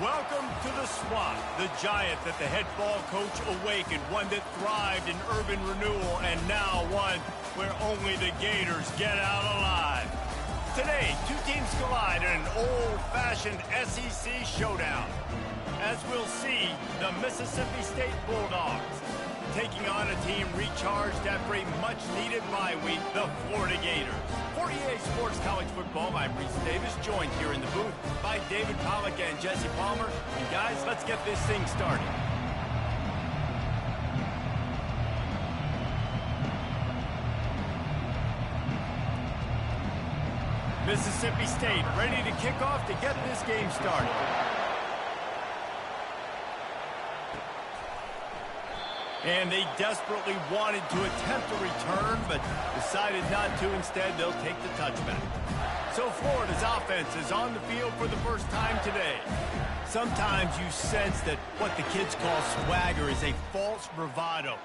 Welcome to the Swamp, the giant that the head ball coach awakened, one that thrived in urban renewal, and now one where only the Gators get out alive. Today, two teams collide in an old-fashioned SEC showdown. As we'll see, the Mississippi State Bulldogs taking on a team recharged after a much-needed bye week, the Florida Gators. For EA Sports College Football, I'm Reese Davis, joined here in the booth by David Pollack and Jesse Palmer. And guys, let's get this thing started. Mississippi State ready to kick off to get this game started. And they desperately wanted to attempt a return, but decided not to. Instead, they'll take the touchback. So Florida's offense is on the field for the first time today. Sometimes you sense that what the kids call swagger is a false bravado.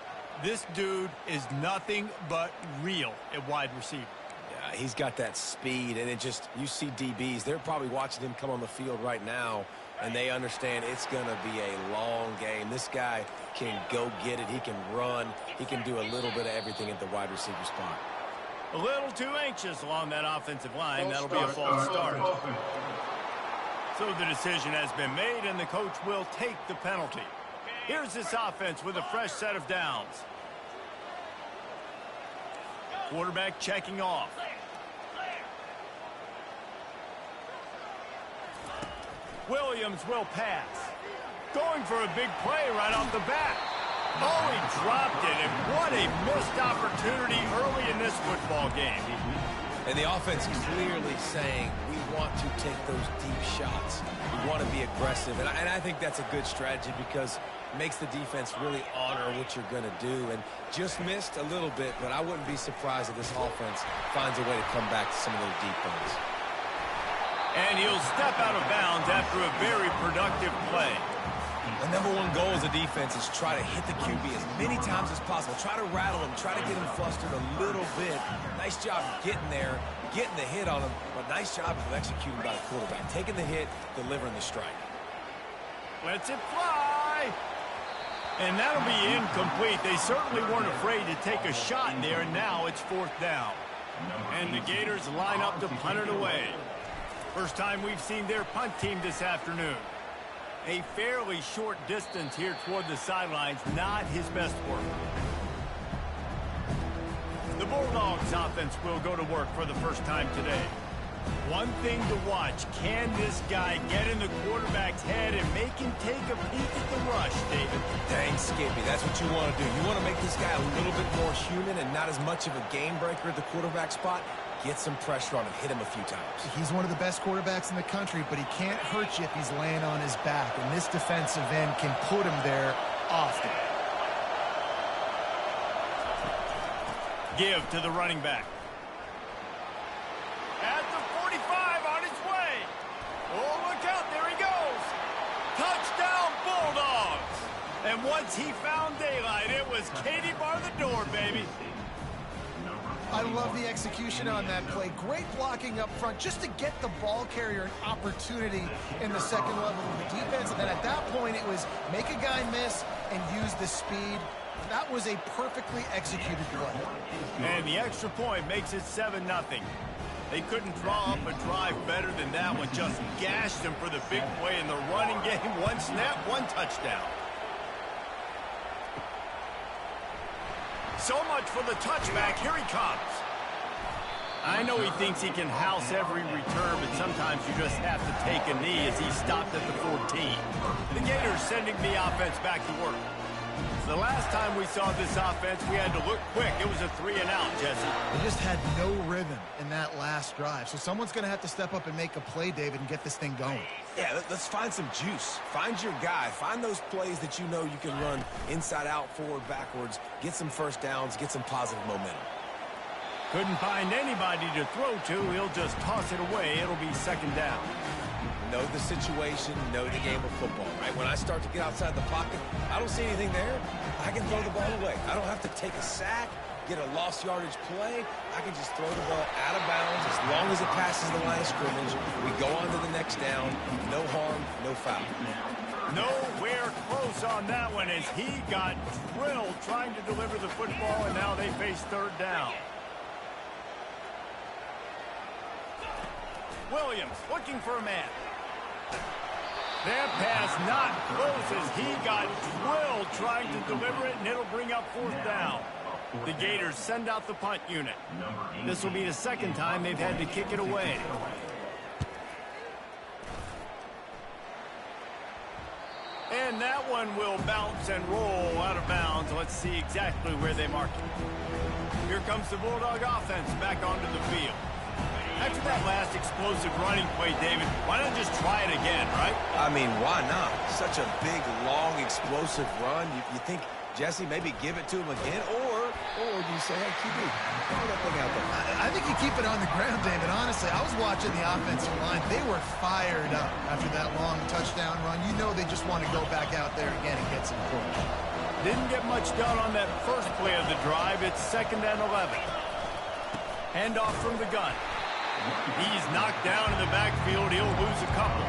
This dude is nothing but real at wide receiver. Yeah, he's got that speed, and you see DBs. They're probably watching him come on the field right now, and they understand it's going to be a long game. This guy can go get it. He can run. He can do a little bit of everything at the wide receiver spot. A little too anxious along that offensive line. That'll be a false start. So the decision has been made, and the coach will take the penalty. Here's this offense with a fresh set of downs. Quarterback checking off. Williams will pass. Going for a big play right off the bat. Oh, he dropped it, and what a missed opportunity early in this football game. And the offense clearly saying, we want to take those deep shots. We want to be aggressive, and I think that's a good strategy because it makes the defense really honor what you're going to do. And just missed a little bit, but I wouldn't be surprised if this offense finds a way to come back to some of those deep ones. And he'll step out of bounds after a very productive play. The number one goal as a defense is try to hit the QB as many times as possible. Try to rattle him. Try to get him flustered a little bit. Nice job getting there, getting the hit on him, but nice job of executing by the quarterback. Taking the hit, delivering the strike. Lets it fly. And that'll be incomplete. They certainly weren't afraid to take a shot in there, and now it's fourth down. And the Gators line up to punt it away. First time we've seen their punt team this afternoon. A fairly short distance here toward the sidelines, not his best work. The Bulldogs offense will go to work for the first time today. One thing to watch, can this guy get in the quarterback's head and make him take a peek at the rush, David? Dang, Skippy, that's what you want to do. You want to make this guy a little bit more human and not as much of a game breaker at the quarterback spot. Get some pressure on him, hit him a few times. He's one of the best quarterbacks in the country, but he can't hurt you if he's laying on his back, and this defensive end can put him there often. Give to the running back. At the 45 on his way. Oh, look out, there he goes. Touchdown, Bulldogs. And once he found daylight, it was Katie bar the door, baby. I love the execution on that play. Great blocking up front just to get the ball carrier an opportunity in the second level of the defense. And then at that point, it was make a guy miss and use the speed. That was a perfectly executed play. And the extra point makes it 7-0. They couldn't draw up a drive better than that one. Just gashed them for the big play in the running game. One snap, one touchdown. So much for the touchback. Here he comes. I know he thinks he can house every return, but sometimes you just have to take a knee as he stopped at the 14. The Gators sending the offense back to work. The last time we saw this offense, we had to look quick. It was a 3-and-out, Jesse. They just had no rhythm in that last drive. So someone's going to have to step up and make a play, David, and get this thing going. Yeah, let's find some juice. Find your guy. Find those plays that you know you can run inside out, forward, backwards. Get some first downs. Get some positive momentum. Couldn't find anybody to throw to. He'll just toss it away. It'll be second down. Know the situation, know the game of football, right? When I start to get outside the pocket, I don't see anything there. I can throw the ball away. I don't have to take a sack. get a lost yardage play, I can just throw the ball out of bounds as long as it passes the line of scrimmage. We go on to the next down. No harm, no foul. Nowhere close on that one as he got drilled trying to deliver the football, and now they face third down. Williams looking for a man. That pass not close as he got drilled trying to deliver it, and it'll bring up fourth down. The Gators send out the punt unit. This will be the second time they've had to kick it away. And that one will bounce and roll out of bounds. Let's see exactly where they mark it. Here comes the Bulldog offense back onto the field. After that last explosive running play, David, why not just try it again, right? I mean, why not? Such a big, long, explosive run. You think, Jesse, maybe give it to him again? Or do you say, hey, QB, throw that thing out there? I think you keep it on the ground, David. Honestly, I was watching the offensive line. They were fired up after that long touchdown run. You know they just want to go back out there again and get some points. Didn't get much done on that first play of the drive. It's 2nd and 11. Handoff from the gun. He's knocked down in the backfield. He'll lose a couple.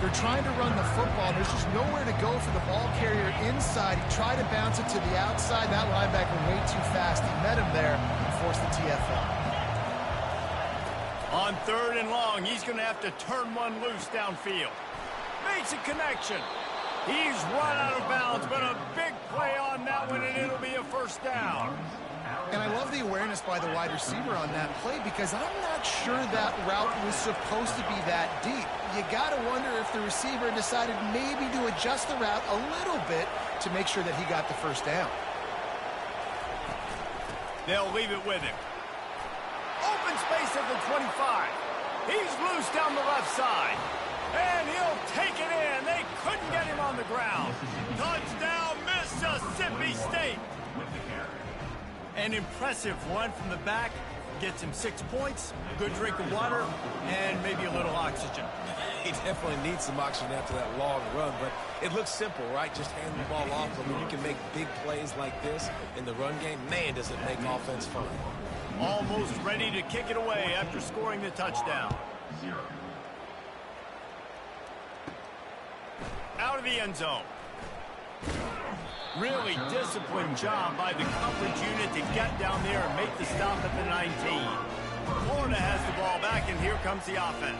They're trying to run the football. There's just nowhere to go for the ball carrier inside. He tried to bounce it to the outside. That linebacker way too fast. He met him there and forced the TFL. On 3rd and long, he's going to have to turn one loose downfield. Makes a connection. He's run out of bounds, but a big play on that one, and it'll be a first down. And I love the awareness by the wide receiver on that play because I'm not sure that route was supposed to be that deep. You got to wonder if the receiver decided maybe to adjust the route a little bit to make sure that he got the first down. They'll leave it with him. Open space at the 25. He's loose down the left side. And he'll take it in. They couldn't get him on the ground. Touchdown, Mississippi State. An impressive run from the back. Gets him 6 points, a good drink of water, and maybe a little oxygen. He definitely needs some oxygen after that long run, but it looks simple, right? Just hand the ball off. But when you can make big plays like this in the run game, man, does it make offense fun. Almost ready to kick it away after scoring the touchdown. Out of the end zone. Really disciplined job by the coverage unit to get down there and make the stop at the 19. Florida has the ball back, and here comes the offense.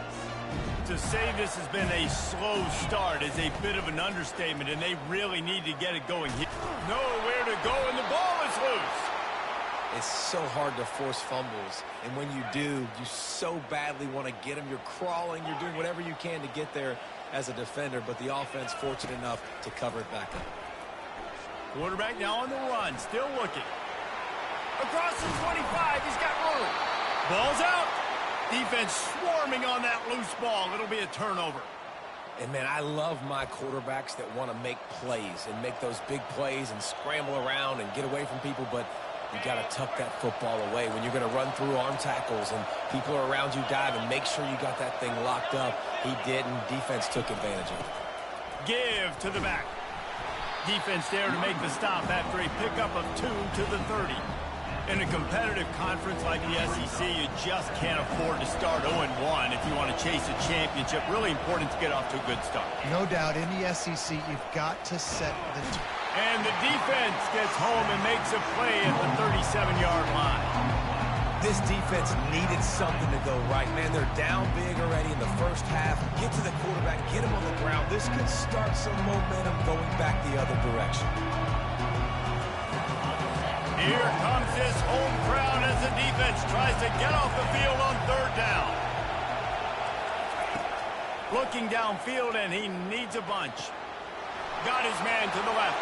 To say this has been a slow start is a bit of an understatement, and they really need to get it going here. Nowhere to go, and the ball is loose. It's so hard to force fumbles, and when you do, you so badly want to get them. You're crawling, you're doing whatever you can to get there as a defender, but the offense fortunate enough to cover it back up. Quarterback now on the run, still looking. Across the 25, he's got room. Ball's out. Defense swarming on that loose ball. It'll be a turnover. And, man, I love my quarterbacks that want to make plays and make those big plays and scramble around and get away from people, but you got to tuck that football away when you're going to run through arm tackles and people are around you diving. Make sure you got that thing locked up. He didn't. Defense took advantage of it. Give to the back. Defense there to make the stop after a pickup of 2 to the 30. In a competitive conference like the SEC, you just can't afford to start 0-1 if you want to chase a championship. Really important to get off to a good start. No doubt, in the SEC, you've got to set the tone. And the defense gets home and makes a play at the 37-yard line. This defense needed something to go right, man. They're down big already in the first half. Get to the quarterback, get him on the ground. This could start some momentum going back the other direction. Here comes this home crowd as the defense tries to get off the field on 3rd down. Looking downfield, and he needs a bunch. Got his man to the left.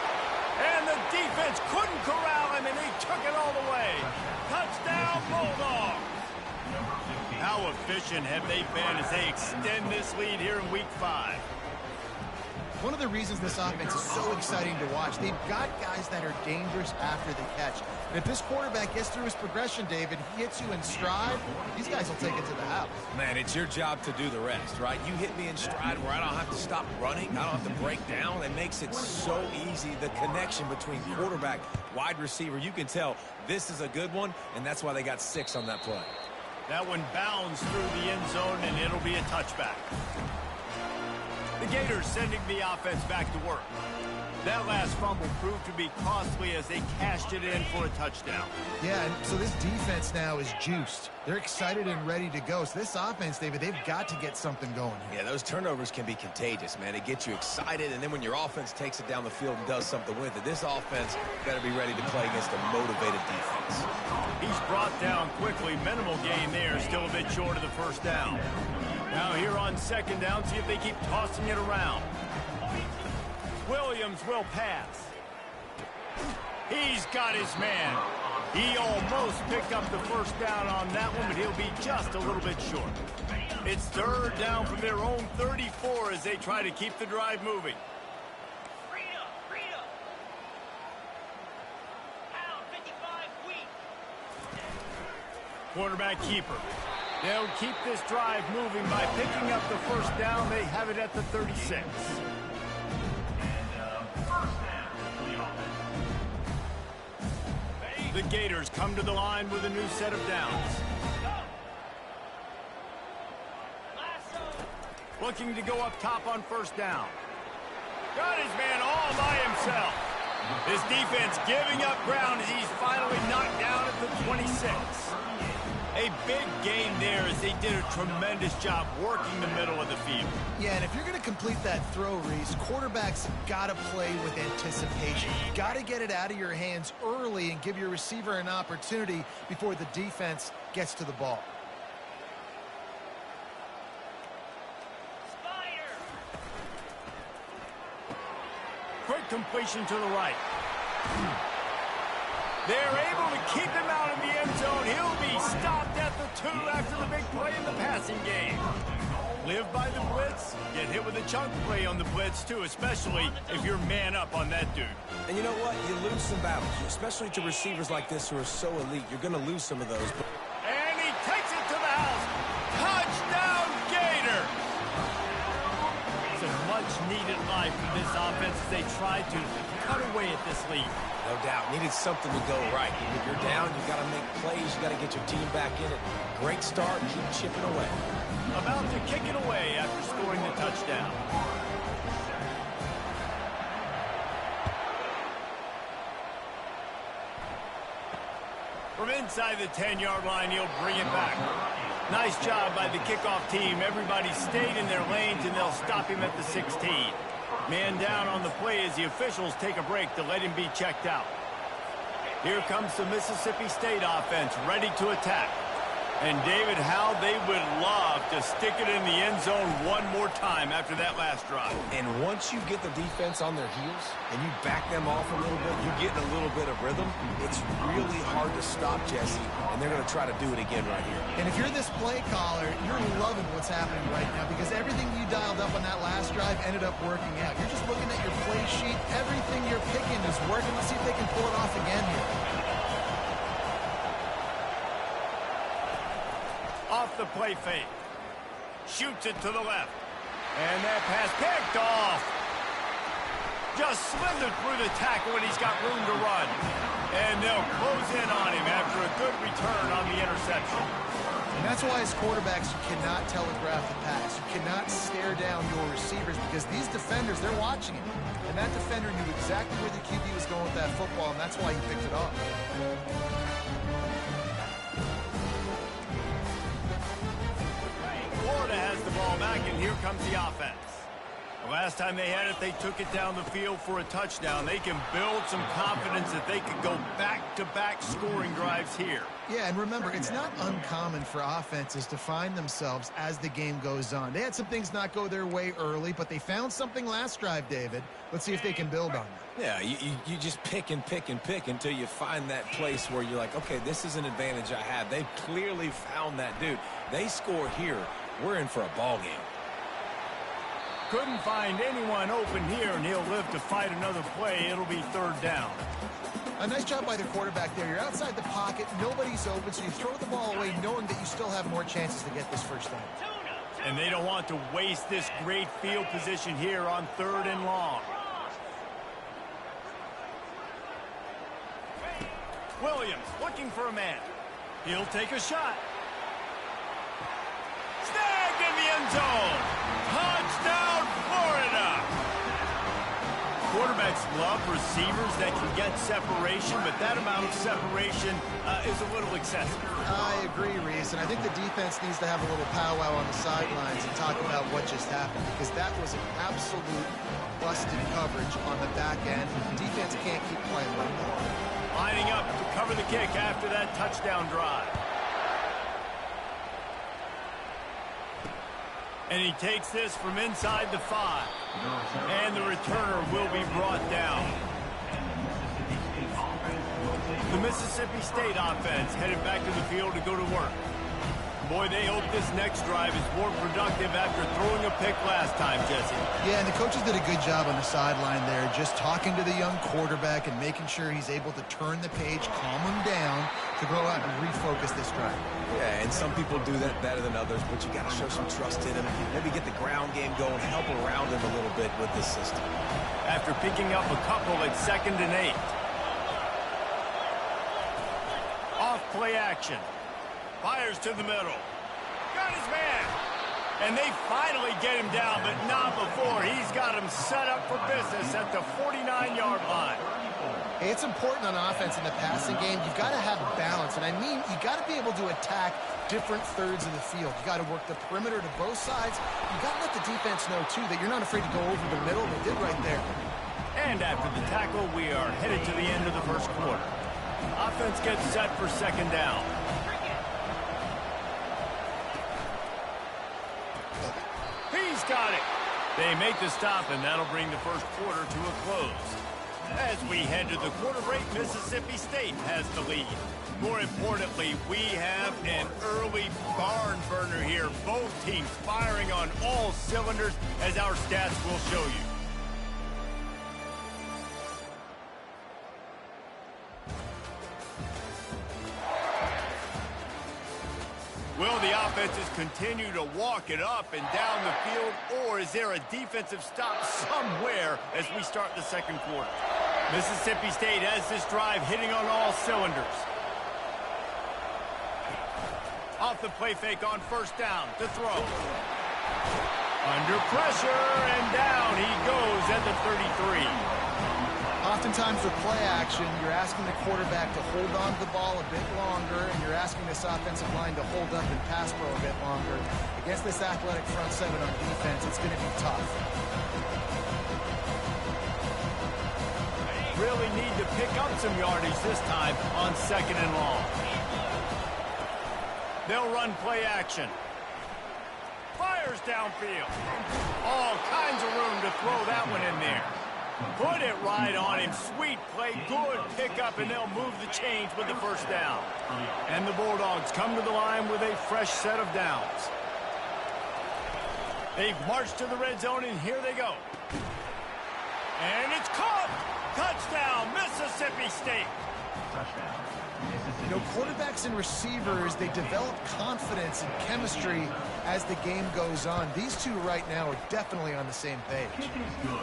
And the defense couldn't corral him, and he took it all the way. Touchdown, Bulldogs. How efficient have they been as they extend this lead here in Week 5? one of the reasons this offense is so exciting to watch, they've got guys that are dangerous after the catch. And if this quarterback gets through his progression, David, he hits you in stride, these guys will take it to the house. Man, it's your job to do the rest, right? You hit me in stride where I don't have to stop running. I don't have to break down. It makes it so easy. The connection between quarterback, wide receiver, you can tell this is a good one, and that's why they got 6 on that play. That one bounds through the end zone, and it'll be a touchback. The Gators sending the offense back to work. That last fumble proved to be costly as they cashed it in for a touchdown. Yeah, and so this defense now is juiced. They're excited and ready to go. So this offense, David, they've got to get something going here. Yeah, those turnovers can be contagious, man. It gets you excited, and then when your offense takes it down the field and does something with it, this offense better be ready to play against a motivated defense. He's brought down quickly. Minimal gain there, still a bit short of the first down. Now here on second down, see if they keep tossing it around. Williams will pass. He's got his man. He almost picked up the first down on that one, but he'll be just a little bit short. It's third down from their own 34 as they try to keep the drive moving. Quarterback keeper. They'll keep this drive moving by picking up the first down. They have it at the 36. The Gators come to the line with a new set of downs. Looking to go up top on first down. Got his man all by himself. His defense giving up ground as he's finally knocked down at the 26. A big gain there as they did a tremendous job working the middle of the field. Yeah, and if you're going to complete that throw, Reese, quarterbacks got to play with anticipation. You got to get it out of your hands early and give your receiver an opportunity before the defense gets to the ball. Quick completion to the right. They're able to keep him out of the end zone. He'll be stopped at the 2 after the big play in the passing game. Live by the blitz, get hit with a chunk play on the blitz too, especially if you're man up on that dude. And you know what? You lose some battles, especially to receivers like this who are so elite. You're going to lose some of those. And he takes it to the house. Touchdown, Gator! It's a much-needed life for this offense as they try to cut away at this lead. No doubt. Needed something to go right. If you're down, you got to make plays. You got to get your team back in it. Great start. Keep chipping away. About to kick it away after scoring the touchdown. From inside the 10-yard line, he'll bring it back. Nice job by the kickoff team. Everybody stayed in their lanes, and they'll stop him at the 16. Man down on the play as the officials take a break to let him be checked out. Here comes the Mississippi State offense ready to attack. And David, how they would love to stick it in the end zone one more time after that last drive. And once you get the defense on their heels and you back them off a little bit, you're getting a little bit of rhythm. It's really hard to stop, Jesse, and they're going to try to do it again right here. And if you're this play caller, you're loving what's happening right now because everything you dialed up on that last drive ended up working out. You're just looking at your play sheet. Everything you're picking is working. Let's see if they can pull it off again here. Off the play fake. Shoots it to the left. And that pass picked off. Just slithered through the tackle when he's got room to run. And they'll close in on him after a good return on the interception. And that's why as quarterbacks, you cannot telegraph the pass. You cannot stare down your receivers because these defenders, they're watching it. And that defender knew exactly where the QB was going with that football, and that's why he picked it off. Florida has the ball back, and here comes the offense. The last time they had it, they took it down the field for a touchdown. They can build some confidence that they could go back-to-back scoring drives here. Yeah, and remember, it's not uncommon for offenses to find themselves as the game goes on. They had some things not go their way early, but they found something last drive, David. Let's see if they can build on that. Yeah, you just pick and pick and pick until you find that place where you're like, okay, this is an advantage I have. They've clearly found that dude. They score here. We're in for a ball game. Couldn't find anyone open here, and he'll live to fight another play. It'll be third down. A nice job by the quarterback there. You're outside the pocket, nobody's open, so you throw the ball away knowing that you still have more chances to get this first down. And they don't want to waste this great field position here on 3rd and long. Williams looking for a man. He'll take a shot. Snagged in the end zone. Touchdown, Florida. Quarterbacks love receivers that can get separation, but that amount of separation is a little excessive. I agree, Reese, and I think the defense needs to have a little powwow on the sidelines and talk about what just happened, because that was an absolute busted coverage on the back end. Defense can't keep playing like that. Lining up to cover the kick after that touchdown drive. And he takes this from inside the 5. And the returner will be brought down. The Mississippi State offense headed back to the field to go to work. Boy, they hope this next drive is more productive after throwing a pick last time, Jesse. Yeah, and the coaches did a good job on the sideline there, just talking to the young quarterback and making sure he's able to turn the page, calm him down to go out and refocus this drive. Yeah, and some people do that better than others, but you got to show some trust in him. Maybe get the ground game going, help around him a little bit with this system. After picking up a couple at 2nd and 8. Off play action. Fires to the middle. Got his man. And they finally get him down, but not before. He's got him set up for business at the 49-yard line. Hey, it's important on offense in the passing game. You've got to have balance. And I mean, you got to be able to attack different thirds of the field. You got to work the perimeter to both sides. You got to let the defense know, too, that you're not afraid to go over the middle. They did right there. And after the tackle, we are headed to the end of the first quarter. Offense gets set for 2nd down. He's got it. They make the stop, and that'll bring the first quarter to a close. As we head to the quarter break, Mississippi State has the lead. More importantly, we have an early barn burner here. Both teams firing on all cylinders, as our stats will show you. Will the offenses continue to walk it up and down the field, or is there a defensive stop somewhere as we start the second quarter? Mississippi State has this drive hitting on all cylinders. Off the play fake on 1st down to throw. Under pressure, and down he goes at the 33. Oftentimes with play action, you're asking the quarterback to hold on to the ball a bit longer, and you're asking this offensive line to hold up and pass pro a bit longer. Against this athletic front 7 on defense, it's going to be tough. Really need to pick up some yardage this time on 2nd and long. They'll run play action. Fires downfield. All kinds of room to throw that one in there. Put it right on him. Sweet play. Good pickup, and they'll move the chains with the 1st down. And the Bulldogs come to the line with a fresh set of downs. They've marched to the red zone, and here they go. And it's caught. Touchdown, Mississippi State. Touchdown. You know, quarterbacks and receivers, they develop confidence and chemistry as the game goes on. These two right now are definitely on the same page.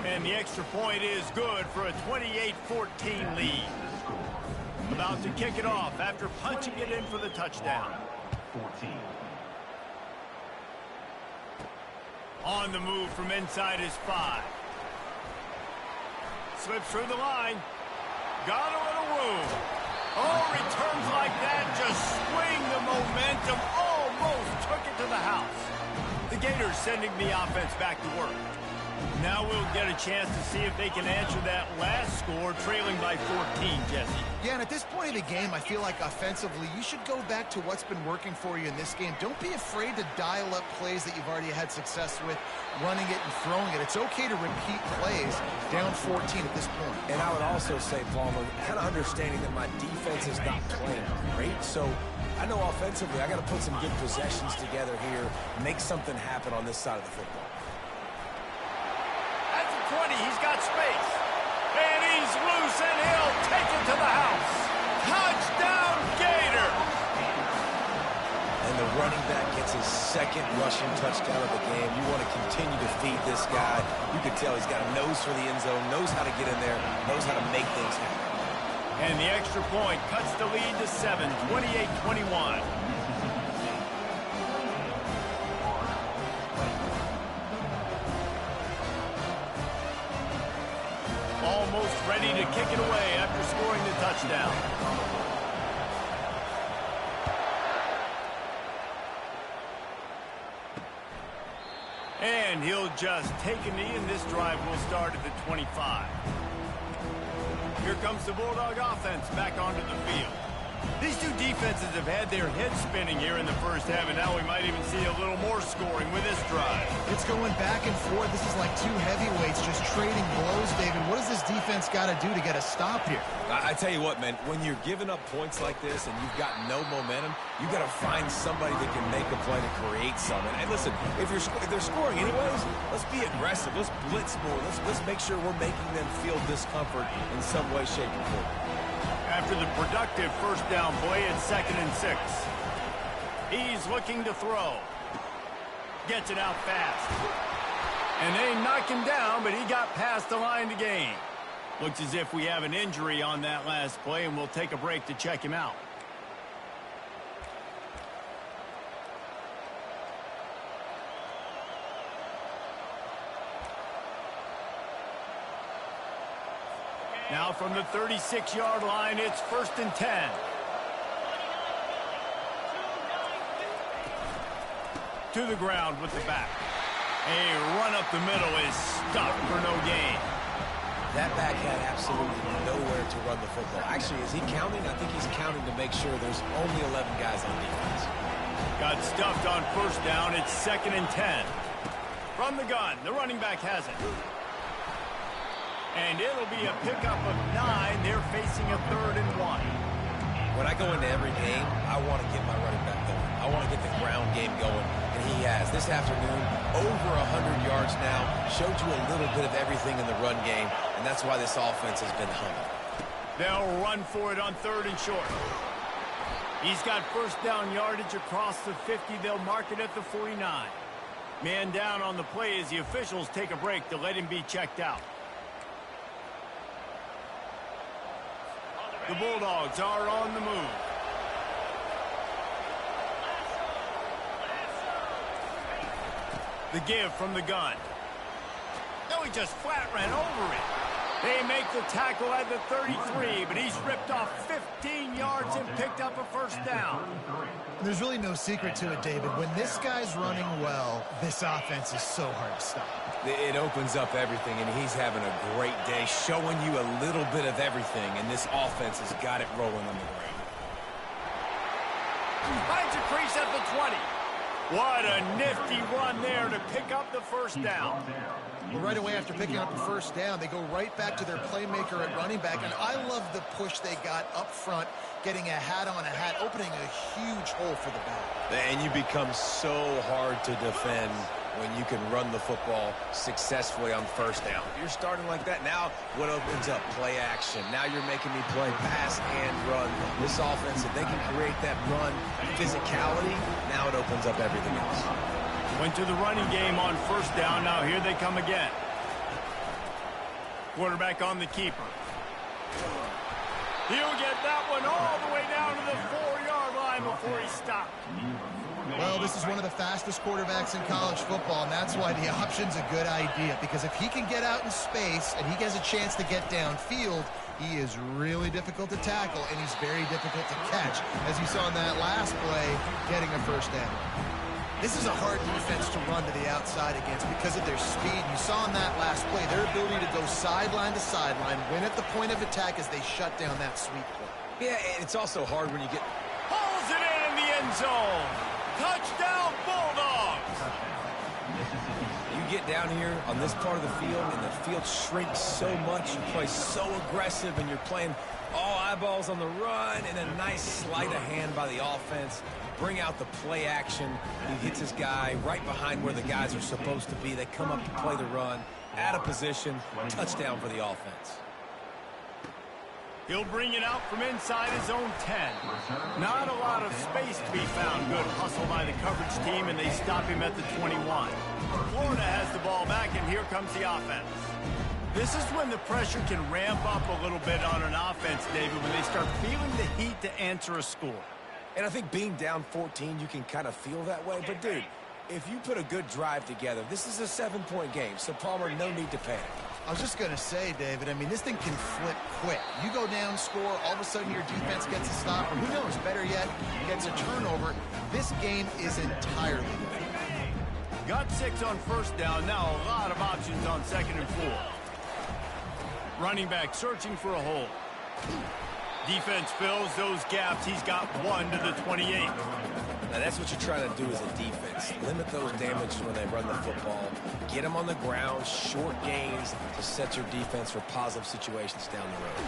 And the extra point is good for a 28-14 lead. About to kick it off after punching it in for the touchdown. 14. On the move from inside his 5. Slips through the line. Got a little room. Oh, returns like that just swing the momentum. Almost took it to the house. The Gators sending the offense back to work. Now we'll get a chance to see if they can answer that last score, trailing by 14, Jesse. Yeah, and at this point of the game, I feel like offensively, you should go back to what's been working for you in this game. Don't be afraid to dial up plays that you've already had success with, running it and throwing it. It's okay to repeat plays down 14 at this point. And I would also say, Palmer, kind of understanding that my defense is not playing great, so I know offensively I got to put some good possessions together here, make something happen on this side of the football. ready. He's got space. And he's loose, and he'll take it to the house. Touchdown, Gator! And the running back gets his second rushing touchdown of the game. You want to continue to feed this guy. You can tell he's got a nose for the end zone, knows how to get in there, knows how to make things happen. And the extra point cuts the lead to 7, 28-21. Almost ready to kick it away after scoring the touchdown. And he'll just take a knee, and this drive will start at the 25. Here comes the Bulldog offense back onto the field. These two defenses have had their heads spinning here in the first half, and now we might even see a little more scoring with this drive. It's going back and forth. This is like two heavyweights just trading blows, David. What does this defense got to do to get a stop here? I tell you what, man, when you're giving up points like this and you've got no momentum, you got to find somebody that can make a play to create something. And listen, if they're scoring anyways, let's be aggressive. Let's blitz more. Let's make sure we're making them feel discomfort in some way, shape, or form. After the productive first down play at 2nd and 6. He's looking to throw. Gets it out fast. And they knock him down, but he got past the line to gain. Looks as if we have an injury on that last play, and we'll take a break to check him out. Now from the 36-yard line, it's 1st and 10. To the ground with the back. A run up the middle is stopped for no gain. That back had absolutely nowhere to run the football. Actually, is he counting? I think he's counting to make sure there's only 11 guys on defense. Got stuffed on first down. It's 2nd and 10. From the gun, the running back has it. And it'll be a pickup of 9. They're facing a 3rd and 1. When I go into every game, I want to get my running back going. I want to get the ground game going, and he has. This afternoon, over 100 yards now, showed you a little bit of everything in the run game, and that's why this offense has been humming. They'll run for it on 3rd and short. He's got first down yardage across the 50. They'll mark it at the 49. Man down on the play as the officials take a break to let him be checked out. The Bulldogs are on the move. The give from the gun. No, he just flat ran over it. They make the tackle at the 33, but he's ripped off 15 yards and picked up a first down. There's really no secret to it, David. When this guy's running well, this offense is so hard to stop. It opens up everything, and he's having a great day, showing you a little bit of everything, and this offense has got it rolling on the ground. Finds a crease at the 20. What a nifty run there to pick up the first down. Well, right away after picking up the first down, they go right back to their playmaker at running back, and I love the push they got up front, getting a hat on a hat, opening a huge hole for the back. And you become so hard to defend when you can run the football successfully on first down. You're starting like that. Now what opens up? Play action. Now you're making me play pass and run. This offense, if they can create that run physicality, now it opens up everything else. Went to the running game on first down. Now here they come again. Quarterback on the keeper. He'll get that one all the way down to the 4-yard line before he stopped. Well, this is one of the fastest quarterbacks in college football, and that's why the option's a good idea, because if he can get out in space and he has a chance to get downfield, he is really difficult to tackle, and he's very difficult to catch, as you saw in that last play, getting a first down. This is a hard defense to run to the outside against because of their speed. You saw in that last play their ability to go sideline to sideline, win at the point of attack as they shut down that sweep play. Yeah, and it's also hard when you get... Pulls it in the end zone. Touchdown, Bulldogs! You get down here on this part of the field, and the field shrinks so much. You play so aggressive, and you're playing all eyeballs on the run, and a nice sleight of hand by the offense. Bring out the play action. He hits his guy right behind where the guys are supposed to be. They come up to play the run, out of position, touchdown for the offense. He'll bring it out from inside his own 10. Not a lot of space to be found. Good hustle by the coverage team, and they stop him at the 21. Florida has the ball back, and here comes the offense. This is when the pressure can ramp up a little bit on an offense, David, when they start feeling the heat to answer a score. And I think being down 14, you can kind of feel that way. But, dude, if you put a good drive together, this is a 7-point game. So, Palmer, no need to panic. I was just going to say, David, I mean, this thing can flip quick. You go down, score, all of a sudden your defense gets a stop, or who knows, better yet, gets a turnover. This game is entirely different. Got 6 on first down. Now a lot of options on 2nd and 4. Running back searching for a hole. Defense fills those gaps. He's got 1 to the 28. Now, that's what you're trying to do as a defense. Limit those damages when they run the football. Get them on the ground, short gains to set your defense for positive situations down the road.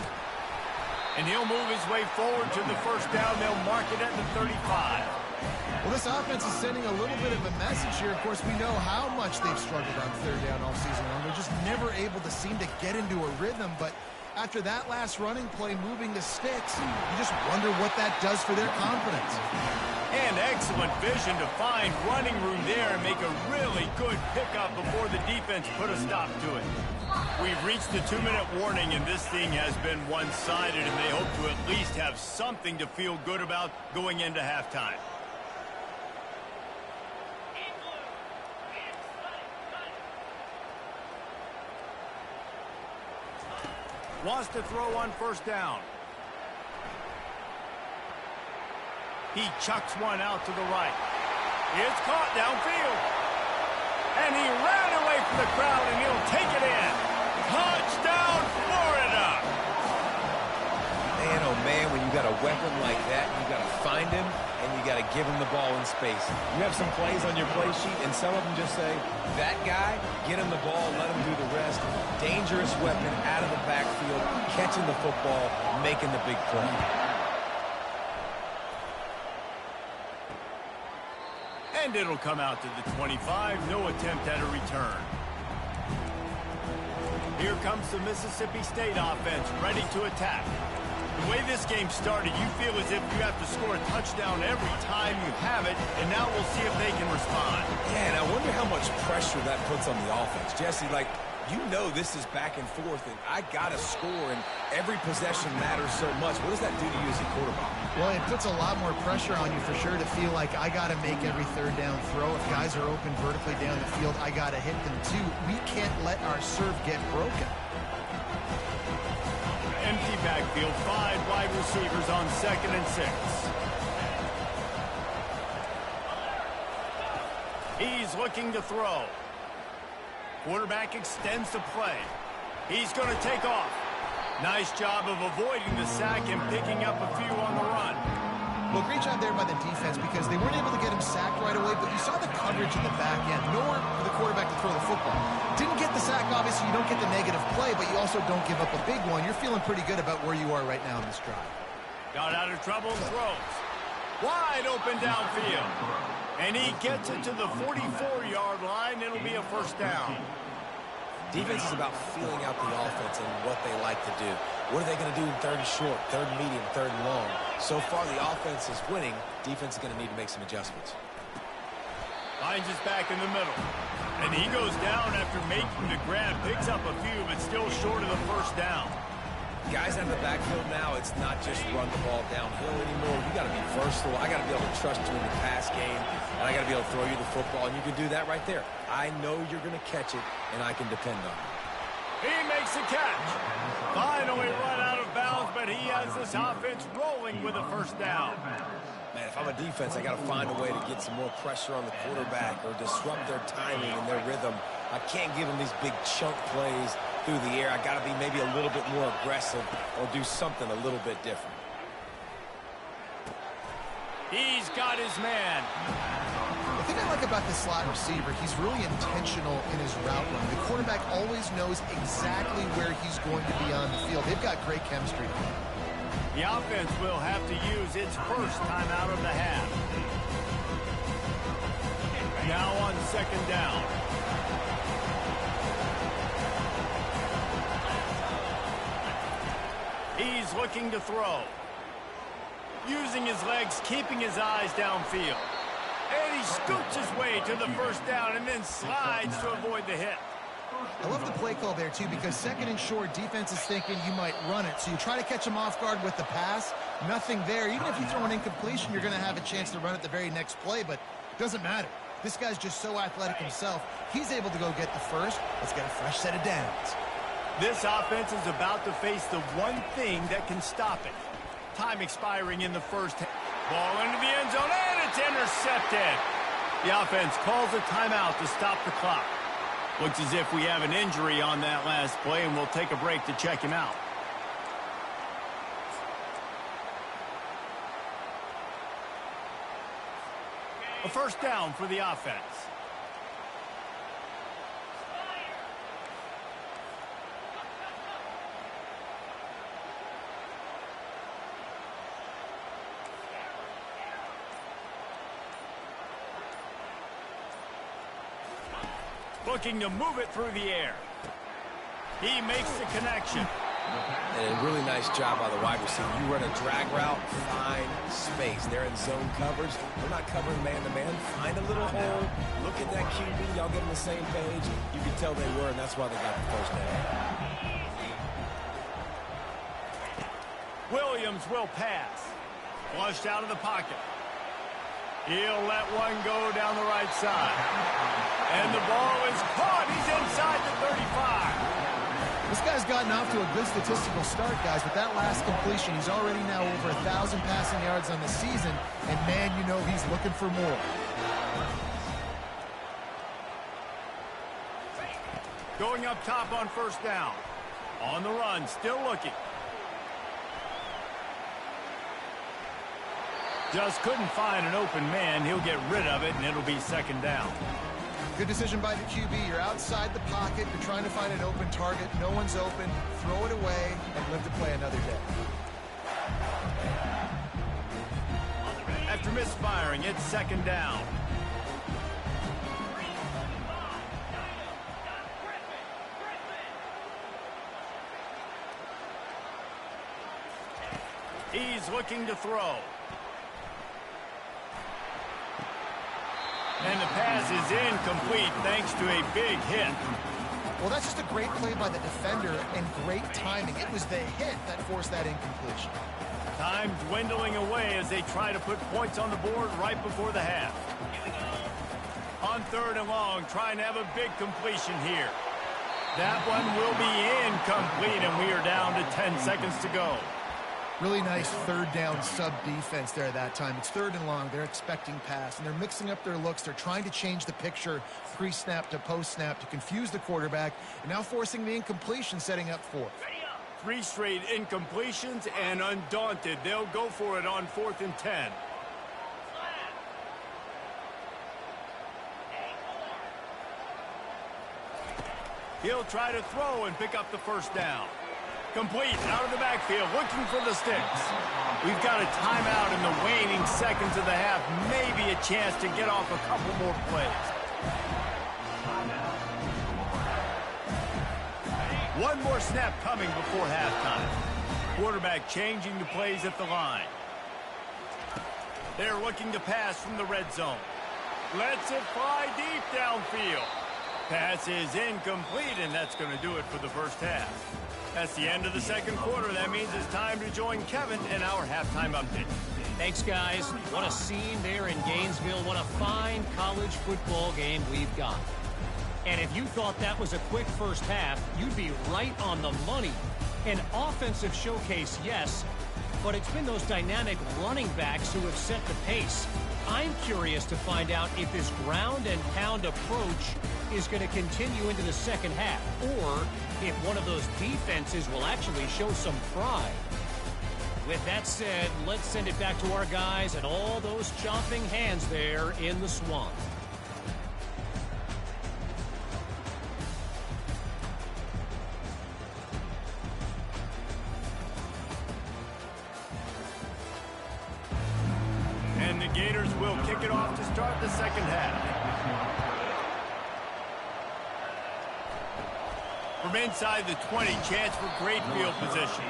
And he'll move his way forward to the first down. They'll mark it at the 35. Well, this offense is sending a little bit of a message here. Of course, we know how much they've struggled on 3rd down all season long. They're just never able to seem to get into a rhythm, but after that last running play moving the sticks, you just wonder what that does for their confidence. And excellent vision to find running room there and make a really good pickup before the defense put a stop to it. We've reached the 2-minute warning, and this thing has been one-sided, and they hope to at least have something to feel good about going into halftime. Wants to throw on first down. He chucks one out to the right. It's caught downfield. And he ran away from the crowd, and he'll take it in. Touchdown, Florida! Man, oh man, when you got a weapon like that, you got to find him, and you got to give him the ball in space. You have some plays on your play sheet, and some of them just say, that guy, get him the ball, let him do the rest. Dangerous weapon out of the backfield, catching the football, making the big play. And it'll come out to the 25. No attempt at a return. Here comes the Mississippi State offense, ready to attack. The way this game started, you feel as if you have to score a touchdown every time you have it, and now we'll see if they can respond. Yeah, and I wonder how much pressure that puts on the offense. Jesse, like, you know this is back and forth, and I got to score, and every possession matters so much. What does that do to you as a quarterback? Well, it puts a lot more pressure on you for sure to feel like I got to make every 3rd down throw. If guys are open vertically down the field, I got to hit them too. We can't let our serve get broken. Empty backfield, 5 wide receivers on 2nd and 6. He's looking to throw. Quarterback extends the play. He's going to take off. Nice job of avoiding the sack and picking up a few on the run. Well, great job there by the defense because they weren't able to get him sacked right away, but you saw the coverage in the back end. Nowhere for the quarterback to throw the football. Didn't get the sack, obviously. You don't get the negative play, but you also don't give up a big one. You're feeling pretty good about where you are right now in this drive. Got out of trouble and throws. Wide open downfield. And he gets it to the 44-yard line. It'll be a first down. Defense is about feeling out the offense and what they like to do. What are they going to do in 3rd and short, 3rd and medium, 3rd and long? So far, the offense is winning. Defense is going to need to make some adjustments. Finds his back in the middle. And he goes down after making the grab. Picks up a few, but still short of the first down. Guys out of the backfield now, it's not just run the ball downhill anymore. You got to be versatile. I got to be able to trust you in the pass game, and I got to be able to throw you the football, and you can do that right there. I know you're going to catch it, and I can depend on it. He makes the catch. Finally run out of bounds, but he has this offense rolling with a first down. Man, if I'm a defense, I got to find a way to get some more pressure on the quarterback or disrupt their timing and their rhythm. I can't give them these big chunk plays through the air. I got to be maybe a little bit more aggressive or do something a little bit different. He's got his man. The thing I I like about this slot receiver, he's really intentional in his route run. The quarterback always knows exactly where he's going to be on the field. They've got great chemistry. The offense will have to use its first timeout of the half. Now on second down. He's looking to throw. Using his legs, keeping his eyes downfield. And he scoots his way to the first down and then slides to avoid the hit. I love the play call there, too, because second and short, defense is thinking you might run it. So you try to catch him off guard with the pass. Nothing there. Even if you throw an incompletion, you're going to have a chance to run it the very next play, but it doesn't matter. This guy's just so athletic himself. He's able to go get the first. Let's get a fresh set of downs. This offense is about to face the one thing that can stop it. Time expiring in the first. Ball into the end zone, and it's intercepted. The offense calls a timeout to stop the clock. Looks as if we have an injury on that last play, and we'll take a break to check him out. A first down for the offense. Looking to move it through the air. He makes the connection. And a really nice job by the wide receiver. You run a drag route, find space. They're in zone coverage. They're not covering man-to-man. Find a little hole. Look at that QB. Y'all get on the same page. You can tell they were, and that's why they got the first down. Williams will pass. Flushed out of the pocket. He'll let one go down the right side. And the ball is caught. He's inside the 35. This guy's gotten off to a good statistical start, guys. With that last completion, he's already now over 1,000 passing yards on the season. And, man, you know he's looking for more. Going up top on first down. On the run, still looking. Just couldn't find an open man. He'll get rid of it, and it'll be second down. Good decision by the QB. You're outside the pocket. You're trying to find an open target. No one's open. Throw it away and live to play another day. After misfiring, it's second down. He's looking to throw. And the pass is incomplete thanks to a big hit. Well, that's just a great play by the defender and great timing. It was the hit that forced that incompletion. Time dwindling away as they try to put points on the board right before the half. On third and long, trying to have a big completion here. That one will be incomplete, and we are down to 10 seconds to go. Really nice third down sub defense there that time. It's third and long. They're expecting pass, and they're mixing up their looks. They're trying to change the picture pre-snap to post-snap to confuse the quarterback, and now forcing the incompletion, setting up fourth. 3 straight incompletions, and undaunted, they'll go for it on 4th and 10. He'll try to throw and pick up the first down. Complete out of the backfield, looking for the sticks. We've got a timeout in the waning seconds of the half. Maybe a chance to get off a couple more plays. One more snap coming before halftime. Quarterback changing the plays at the line. They're looking to pass from the red zone. Lets it fly deep downfield. Pass is incomplete, and that's going to do it for the first half. That's the end of the second quarter. That means it's time to join Kevin in our halftime update. Thanks, guys. What a scene there in Gainesville. What a fine college football game we've got. And if you thought that was a quick first half, you'd be right on the money. An offensive showcase, yes, but it's been those dynamic running backs who have set the pace. I'm curious to find out if this ground and pound approach is going to continue into the second half, or if one of those defenses will actually show some pride. With that said, let's send it back to our guys and all those chomping hands there in the swamp. start the second half. From inside the 20, chance for great field position.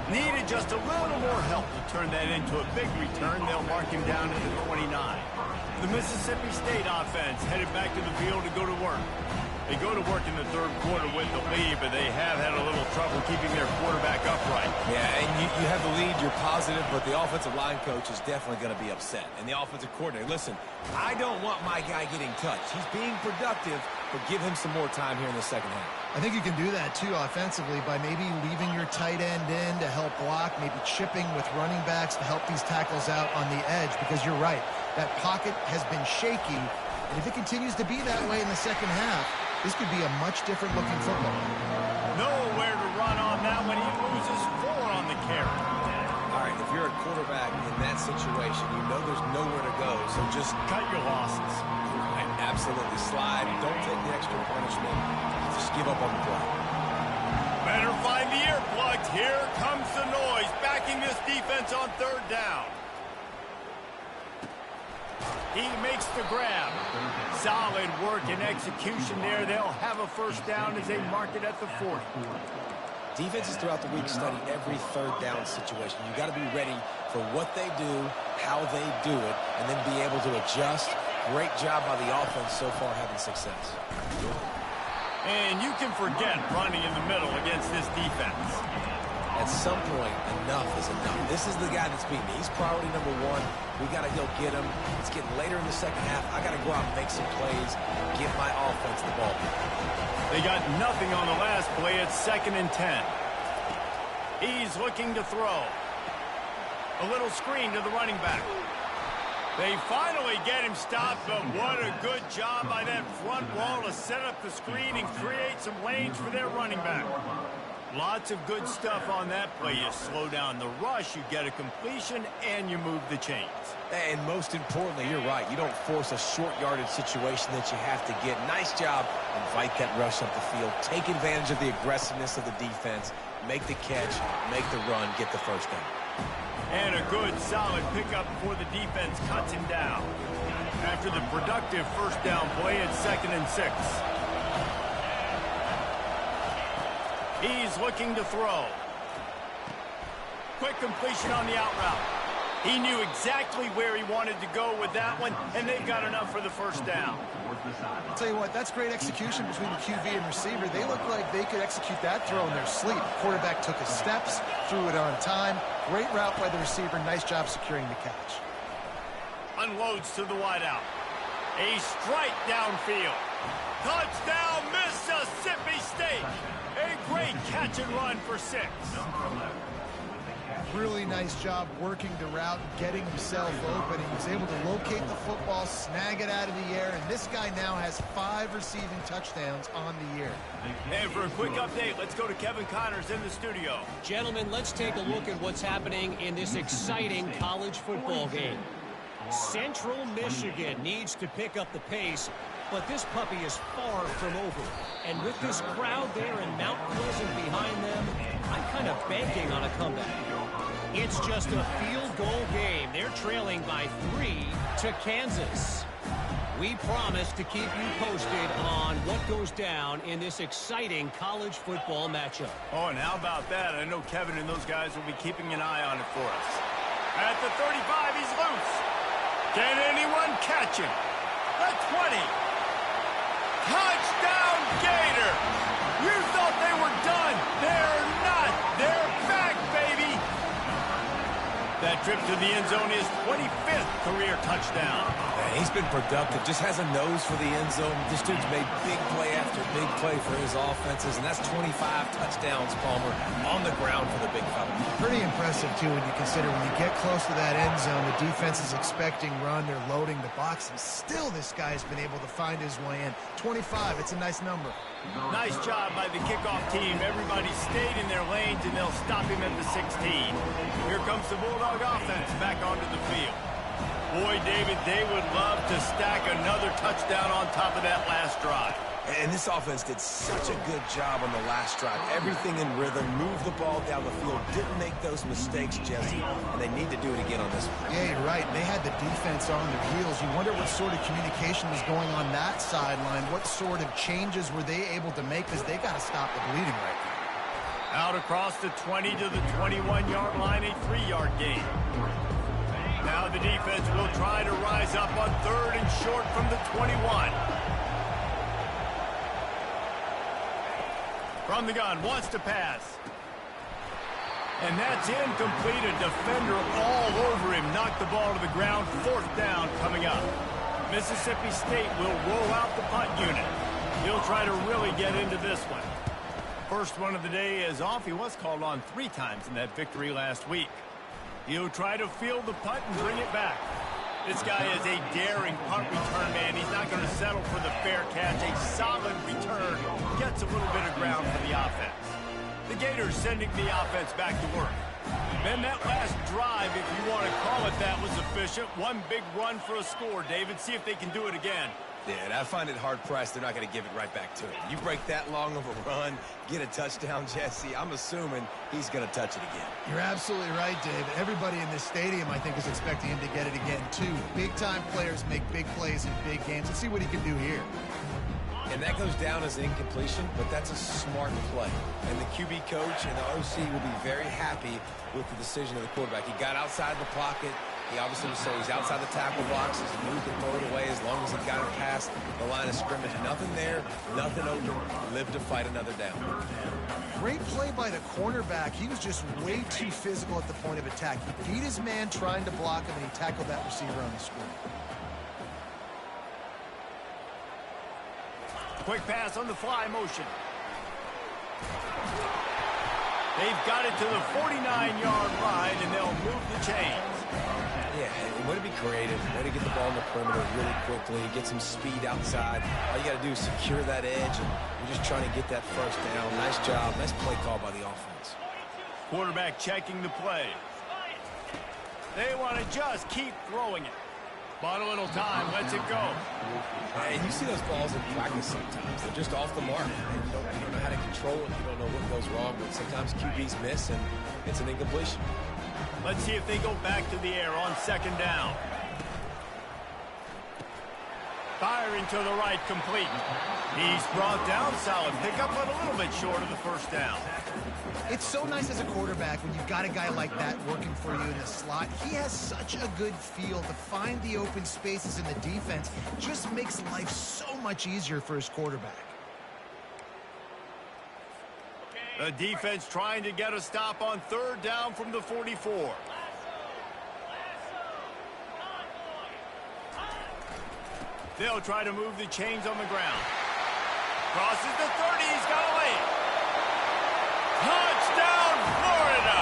Needed just a little more help to turn that into a big return. They'll mark him down at the 29. The Mississippi State offense headed back to the field to go to work. They go to work in the third quarter with the lead, but they have had a little trouble keeping their quarterback upright. Yeah, and you have the lead, you're positive, but the offensive line coach is definitely going to be upset. And the offensive coordinator, listen, I don't want my guy getting touched. He's being productive, but give him some more time here in the second half. I think you can do that, too, offensively, by maybe leaving your tight end in to help block, maybe chipping with running backs to help these tackles out on the edge, because you're right. That pocket has been shaky, and if it continues to be that way in the second half, this could be a much different looking football. Nowhere to run on that when he loses 4 on the carry. All right, if you're a quarterback in that situation, you know there's nowhere to go, so just cut your losses. Right, absolutely. Slide. Don't take the extra punishment. Just give up on the play. Better find the earplugs. Here comes the noise, backing this defense on third down. He makes the grab. Solid work and execution there. They'll have a first down as they mark it at the 40. Defenses throughout the week study every third down situation. You got to be ready for what they do, how they do it, and then be able to adjust. Great job by the offense so far having success. And you can forget running in the middle against this defense. At some point, enough is enough. This is the guy that's beating me. He's priority number 1. We got to go get him. It's getting later in the second half. I got to go out and make some plays, get my offense the ball. They got nothing on the last play. It's 2nd and 10. He's looking to throw. A little screen to the running back. They finally get him stopped, but what a good job by that front wall to set up the screen and create some lanes for their running back. Lots of good stuff on that play. You slow down the rush, you get a completion, and you move the chains. And most importantly, you're right. You don't force a short yardage situation that you have to get. Nice job. Invite that rush up the field. Take advantage of the aggressiveness of the defense. Make the catch, make the run, get the first down. And a good, solid pickup before the defense cuts him down. After the productive first down play, it's 2nd and 6. He's looking to throw. Quick completion on the out route. He knew exactly where he wanted to go with that one, and they got enough for the first down. I'll tell you what, that's great execution between the QB and receiver. They look like they could execute that throw in their sleep. Quarterback took his steps, threw it on time. Great route by the receiver. Nice job securing the catch. Unloads to the wideout. A strike downfield. Touchdown, Mississippi State. A great catch and run for 6. Really nice job working the route and getting himself open. He was able to locate the football, snag it out of the air, and this guy now has 5 receiving touchdowns on the year. And for a quick update, let's go to Kevin Connors in the studio. Gentlemen, let's take a look at what's happening in this exciting college football game. Central Michigan needs to pick up the pace, but this puppy is far from over. And with this crowd there in Mount Pleasant behind them, I'm kind of banking on a comeback. It's just a field goal game. They're trailing by 3 to Kansas. We promise to keep you posted on what goes down in this exciting college football matchup. Oh, and how about that? I know Kevin and those guys will be keeping an eye on it for us. At the 35, he's loose. Can anyone catch him? The 20. Touchdown, Gator! You thought they were done. They're not. They're back, baby. That trip to the end zone is 25th career touchdown. Man, he's been productive. Just has a nose for the end zone. This dude's made big play after big play for his offenses, and that's 25 touchdowns, Palmer, on the ground for the big fella. Pretty impressive, too, when you consider when you get close to that end zone, the defense is expecting run, they're loading the box, and still this guy's been able to find his way in. 25, it's a nice number. Nice job by the kickoff team. Everybody stayed in their lanes, and they'll stop him at the 16. Here comes the Bulldog offense back onto the field. Boy, David, they would love to stack another touchdown on top of that last drive. And this offense did such a good job on the last drive. Everything in rhythm, moved the ball down the field, didn't make those mistakes, Jesse, and they need to do it again on this one. Yeah, you're right. They had the defense on their heels. You wonder what sort of communication was going on that sideline. What sort of changes were they able to make, because they got to stop the bleeding right now. Out across the 20 to the 21-yard line, a 3-yard gain. Now the defense will try to rise up on 3rd and short from the 21. From the gun, wants to pass. And that's incomplete. A defender all over him. Knocked the ball to the ground. 4th down coming up. Mississippi State will roll out the punt unit. He'll try to really get into this one. First one of the day is off. He was called on 3 times in that victory last week. He'll try to field the punt and bring it back. This guy is a daring punt return man. He's not going to settle for the fair catch. A solid return. Gets a little bit of ground for the offense. The Gators sending the offense back to work. Then that last drive, if you want to call it that, was efficient. One big run for a score, David. See if they can do it again. Yeah, and I find it hard-pressed they're not going to give it right back to him. You break that long of a run, get a touchdown, Jesse, I'm assuming he's going to touch it again. You're absolutely right, David. Everybody in this stadium, I think, is expecting him to get it again, too. Big-time players make big plays in big games. Let's see what he can do here. And that goes down as an incompletion, but that's a smart play. And the QB coach and the OC will be very happy with the decision of the quarterback. He got outside the pocket. He obviously was so he's outside the tackle boxes. He moved and throw it away as long as he got it past the line of scrimmage. Nothing there, nothing open. Lived to fight another down. Great play by the cornerback. He was just way too physical at the point of attack. He beat his man trying to block him, and he tackled that receiver on the screen. Quick pass on the fly motion. They've got it to the 49-yard line, and they'll move the chains. Yeah, and way to be creative, way to get the ball in the perimeter really quickly, get some speed outside. All you got to do is secure that edge, and you're just trying to get that first down. Nice job, nice play call by the offense. Quarterback checking the play. They want to just keep throwing it. Bought a little time, lets it go. And you see those balls in practice sometimes. They're just off the mark. You don't know how to control it. You don't know what goes wrong, but sometimes QBs miss, and it's an incompletion. Let's see if they go back to the air on 2nd down. Firing to the right, complete. He's brought down, solid pickup, but a little bit short of the 1st down. It's so nice as a quarterback when you've got a guy like that working for you in the slot. He has such a good feel to find the open spaces in the defense. Just makes life so much easier for his quarterback. The defense trying to get a stop on 3rd down from the 44. They'll try to move the chains on the ground. Crosses the 30. He's got a lane. Touchdown, Florida!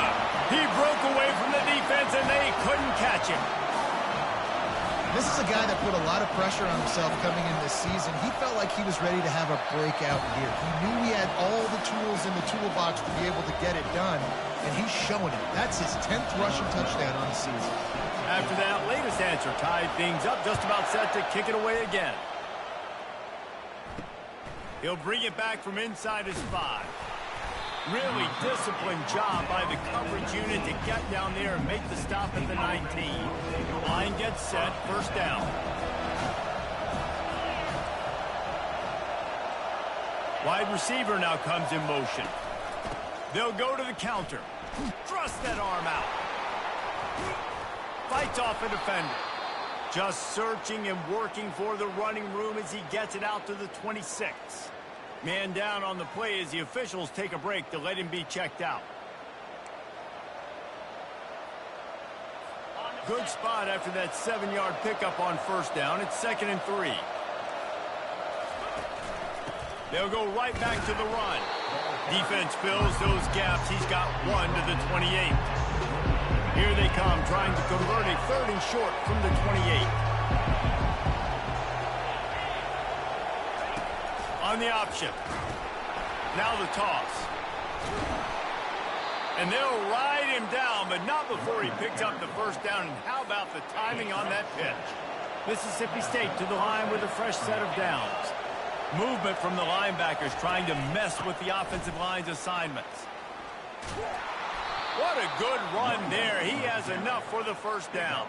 He broke away from the defense, and they couldn't catch him. This is a guy that put a lot of pressure on himself coming in this season. He felt like he was ready to have a breakout year. He knew he had all the tools in the toolbox to be able to get it done, and he's showing it. That's his 10th rushing touchdown on the season. After that latest answer tied things up, just about set to kick it away again. He'll bring it back from inside his 5. Really disciplined job by the coverage unit to get down there and make the stop at the 19. Line gets set, 1st down. Wide receiver now comes in motion. They'll go to the counter. Thrust that arm out. Fights off a defender. Just searching and working for the running room as he gets it out to the 26. Man down on the play as the officials take a break to let him be checked out. Good spot after that 7-yard pickup on 1st down. It's 2nd and 3. They'll go right back to the run. Defense fills those gaps. He's got 1 to the 28. Here they come, trying to convert a 3rd and short from the 28. On the option. Now the toss. And they'll ride him down, but not before he picks up the 1st down. And how about the timing on that pitch? Mississippi State to the line with a fresh set of downs. Movement from the linebackers trying to mess with the offensive line's assignments. What a good run there. He has enough for the first down.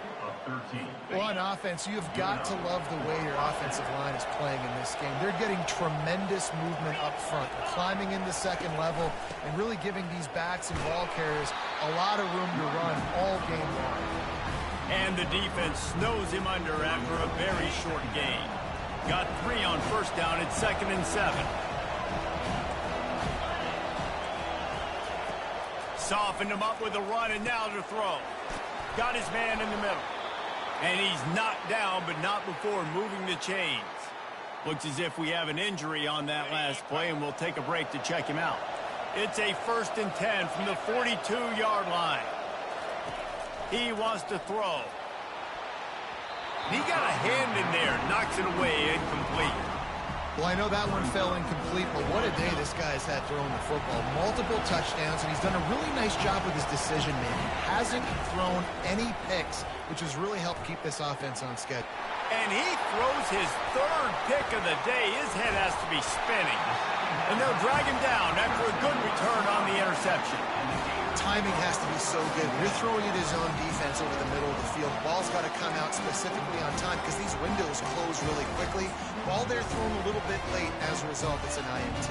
Well, on offense, you've got to love the way your offensive line is playing in this game. They're getting tremendous movement up front. They're climbing in the second level and really giving these backs and ball carriers a lot of room to run all game long. And the defense snows him under after a very short gain. Got 3 on first down at 2nd and 7. Softened him up with a run, and now to throw. Got his man in the middle. And he's knocked down, but not before moving the chains. Looks as if we have an injury on that last play, and we'll take a break to check him out. It's a 1st and 10 from the 42-yard line. He wants to throw. He got a hand in there, knocks it away, incomplete. Well, I know that one fell incomplete, but what a day this guy has had throwing the football. Multiple touchdowns, and he's done a really nice job with his decision-making. Hasn't thrown any picks, which has really helped keep this offense on schedule. And he throws his 3rd pick of the day. His head has to be spinning. And they'll drag him down after a good return on the interception. Timing has to be so good. You're throwing it his own defense over the middle of the field. Ball's got to come out specifically on time because these windows close really quickly. Ball there thrown a little bit late. As a result, it's an INT.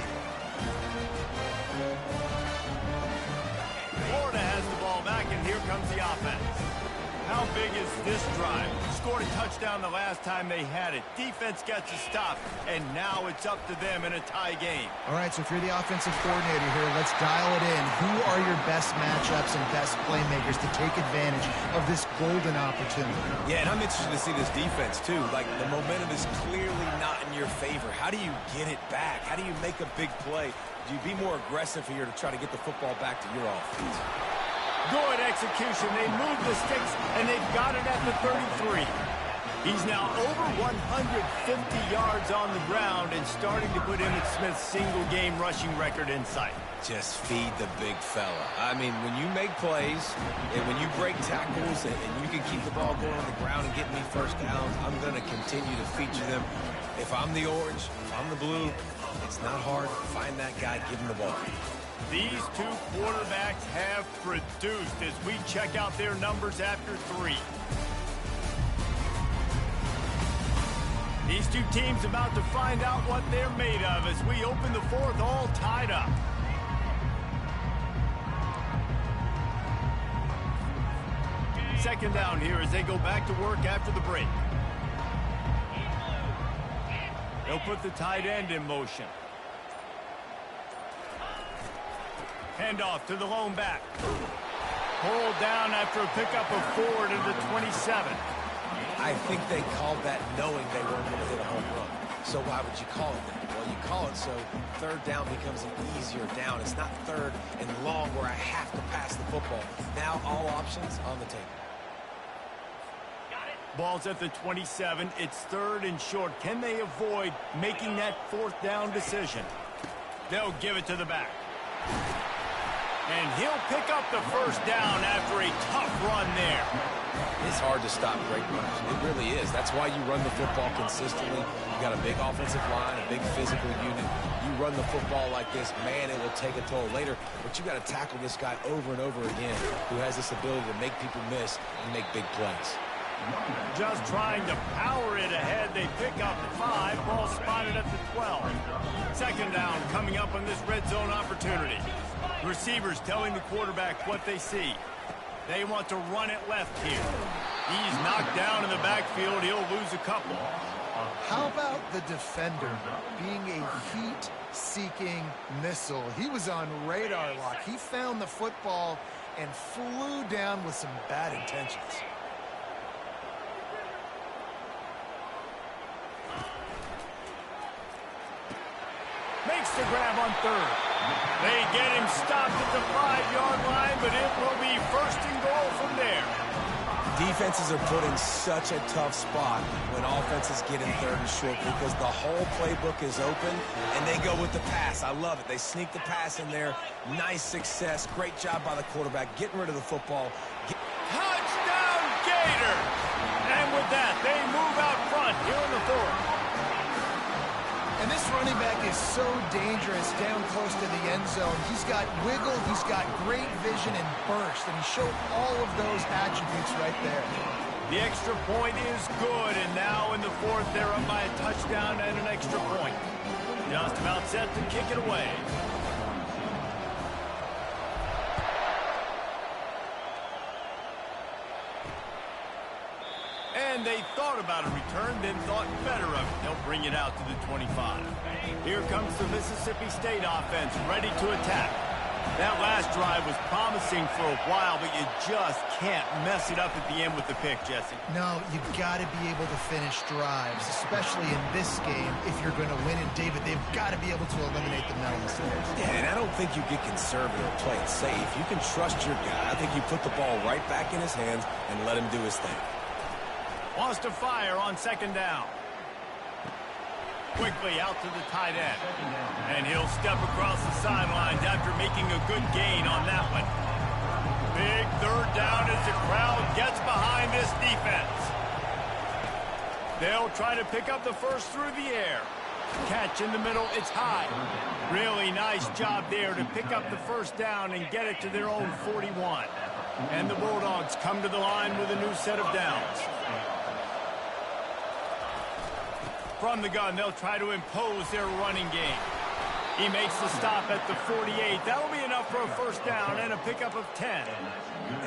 Florida has the ball back, and here comes the offense. How big is this drive? Scored a touchdown the last time they had it. Defense gets a stop, and now it's up to them in a tie game. All right, so if you're the offensive coordinator here, let's dial it in. Who are your best matchups and best playmakers to take advantage of this golden opportunity? Yeah, and I'm interested to see this defense, too. Like, the momentum is clearly not in your favor. How do you get it back? How do you make a big play? Do you be more aggressive here to try to get the football back to your offense? Good execution. They move the sticks, and they've got it at the 33. He's now over 150 yards on the ground and starting to put Emmitt Smith's single-game rushing record in sight. Just feed the big fella. I mean, when you make plays and when you break tackles and you can keep the ball going on the ground and get me first downs, I'm going to continue to feature them. If I'm the orange, if I'm the blue, it's not hard to find that guy, give him the ball. These two quarterbacks have produced as we check out their numbers after 3. These two teams about to find out what they're made of as we open the 4th all tied up. Second down here as they go back to work after the break. They'll put the tight end in motion. Handoff to the lone back. Pulled down after a pickup of 4 to the 27. I think they called that knowing they weren't going to hit a home run. So why would you call it that? Well, you call it so 3rd down becomes an easier down. It's not 3rd and long where I have to pass the football. Now all options on the table. Ball's at the 27. It's 3rd and short. Can they avoid making that 4th down decision? They'll give it to the back. And he'll pick up the first down after a tough run there. It's hard to stop great runs. It really is. That's why you run the football consistently. You got a big offensive line, a big physical unit. You run the football like this, man, it will take a toll later. But you got to tackle this guy over and over again who has this ability to make people miss and make big plays. Just trying to power it ahead. They pick up 5. Ball spotted at the 12. Second down coming up on this red zone opportunity. Receivers telling the quarterback what they see. They want to run it left here. He's knocked down in the backfield. He'll lose a couple. How about the defender being a heat-seeking missile? He was on radar lock. He found the football and flew down with some bad intentions. Makes the grab on 3rd. They get him stopped at the 5-yard line, but it will be 1st and goal from there. Defenses are put in such a tough spot when offenses get in 3rd and short because the whole playbook is open and they go with the pass. I love it. They sneak the pass in there. Nice success. Great job by the quarterback getting rid of the football. Touchdown, Gator! And with that, they move out front here in the 4th. And this running back is so dangerous down close to the end zone. He's got wiggle, he's got great vision and burst, and he showed all of those attributes right there. The extra point is good, and now in the fourth, they're up by a touchdown and an extra point. Just about set to kick it away. And they thought about a return, then thought better of it. They'll bring it out to the 25. Here comes the Mississippi State offense, ready to attack. That last drive was promising for a while, but you just can't mess it up at the end with the pick, Jesse. No, you've got to be able to finish drives, especially in this game. If you're going to win it, David, they've got to be able to eliminate the mental mistakes. Yeah, and I don't think you get conservative or play it safe. You can trust your guy. I think you put the ball right back in his hands and let him do his thing. Wants to fire on second down. Quickly out to the tight end. And he'll step across the sidelines after making a good gain on that one. Big third down as the crowd gets behind this defense. They'll try to pick up the first through the air. Catch in the middle, it's high. Really nice job there to pick up the first down and get it to their own 41. And the Bulldogs come to the line with a new set of downs. From the gun, they'll try to impose their running game. He makes the stop at the 48. That'll be enough for a first down and a pickup of 10.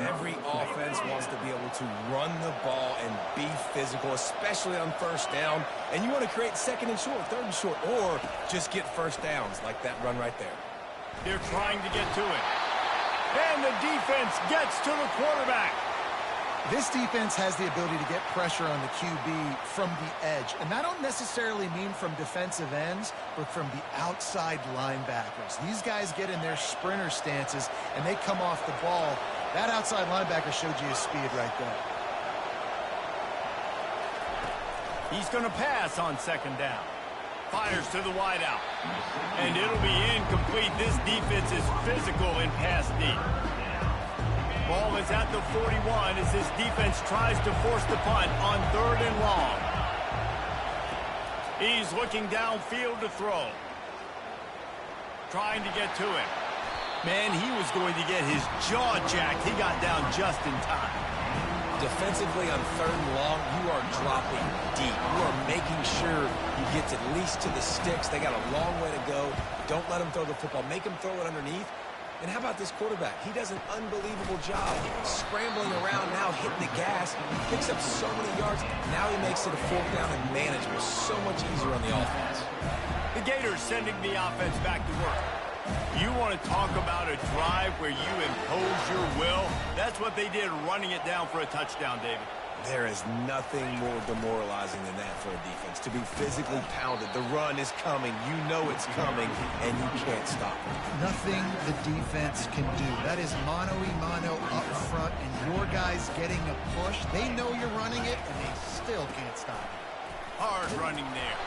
Every offense wants to be able to run the ball and be physical, especially on first down. And you want to create second and short, third and short, or just get first downs like that run right there. They're trying to get to it. And the defense gets to the quarterback. This defense has the ability to get pressure on the QB from the edge. And I don't necessarily mean from defensive ends, but from the outside linebackers. These guys get in their sprinter stances, and they come off the ball. That outside linebacker showed you his speed right there. He's going to pass on second down. Fires to the wideout. And it'll be incomplete. This defense is physical in pass deep. Ball is at the 41 as this defense tries to force the punt on third and long. He's looking downfield to throw. Trying to get to him. Man, he was going to get his jaw jacked. He got down just in time. Defensively on third and long, you are dropping deep. You are making sure he gets at least to the sticks. They got a long way to go. Don't let him throw the football. Make him throw it underneath. And how about this quarterback? He does an unbelievable job scrambling around now, hitting the gas. He picks up so many yards. Now he makes it a fourth down and manageable. So much easier on the offense. The Gators sending the offense back to work. You want to talk about a drive where you impose your will? That's what they did, running it down for a touchdown, David. There is nothing more demoralizing than that for a defense. To be physically pounded. The run is coming. You know it's coming, and you can't stop it. Nothing the defense can do. That is mano-a-mano up front, and your guys getting a push. They know you're running it, and they still can't stop it. Hard running there.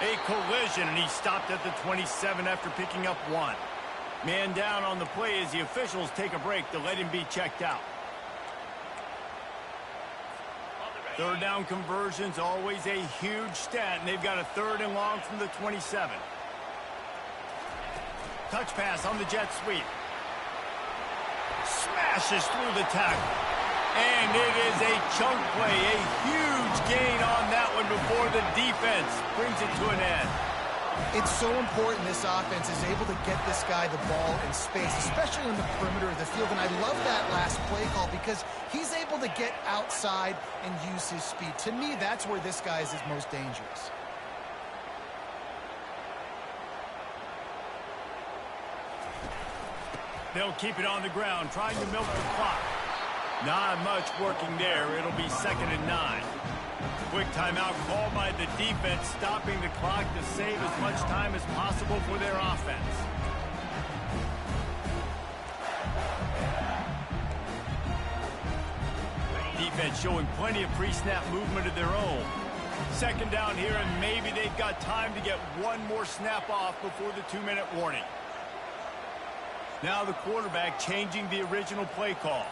A collision, and he stopped at the 27 after picking up one. Man down on the play as the officials take a break to let him be checked out. Third down conversions, always a huge stat, and they've got a third and long from the 27. Touch pass on the jet sweep. Smashes through the tackle. And it is a chunk play, a huge gain on that one before the defense brings it to an end. It's so important this offense is able to get this guy the ball in space, especially on the perimeter of the field. And I love that last play call because he's able to get outside and use his speed. To me, that's where this guy is his most dangerous. They'll keep it on the ground, trying to milk the clock. Not much working there. It'll be 2nd and 9. Quick timeout called by the defense, stopping the clock to save as much time as possible for their offense. Defense showing plenty of pre-snap movement of their own. Second down here, and maybe they've got time to get one more snap off before the 2-minute warning. Now the quarterback changing the original play call.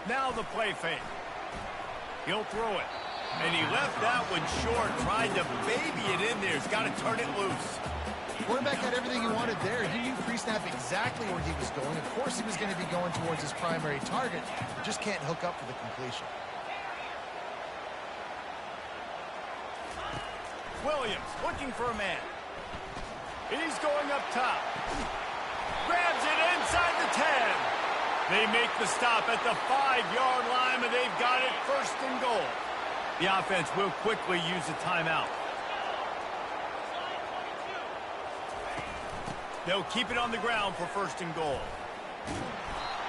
Now the play fake. He'll throw it. And he left that one short, tried to baby it in there. He's got to turn it loose. Quarterback had everything he wanted there. He knew pre-snap exactly where he was going. Of course he was going to be going towards his primary target. Just can't hook up for the completion. Williams looking for a man. He's going up top. Grabs it inside the 10. They make the stop at the 5-yard line, and they've got it first and goal. The offense will quickly use a timeout. They'll keep it on the ground for first and goal.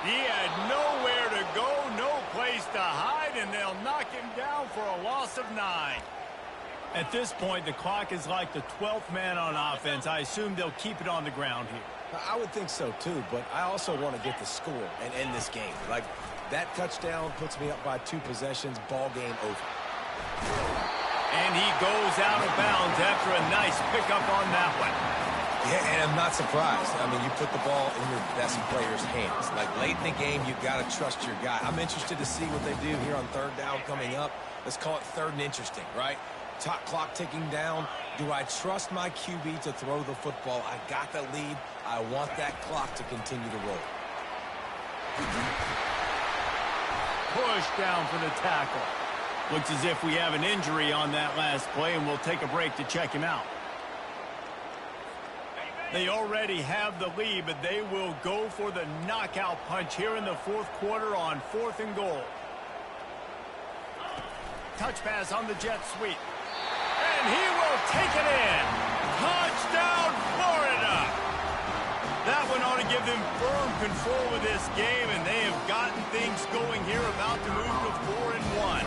He had nowhere to go, no place to hide, and they'll knock him down for a loss of 9. At this point, the clock is like the 12th man on offense. I assume they'll keep it on the ground here. I would think so, too, but I also want to get the score and end this game. Like, that touchdown puts me up by 2 possessions, ball game over. And he goes out of bounds after a nice pickup on that one. Yeah, and I'm not surprised. I mean, you put the ball in your best player's hands. Like, late in the game, you've got to trust your guy. I'm interested to see what they do here on 3rd down coming up. Let's call it 3rd and interesting, right? Top clock ticking down. Do I trust my QB to throw the football? I got the lead. I want that clock to continue to roll. Push down for the tackle. Looks as if we have an injury on that last play, and we'll take a break to check him out. They already have the lead, but they will go for the knockout punch here in the 4th quarter on 4th and goal. Touch pass on the jet sweep. And he will take it in. Touchdown, Florida. That one ought to give them firm control of this game, and they have gotten things going here, about to move to 4-1.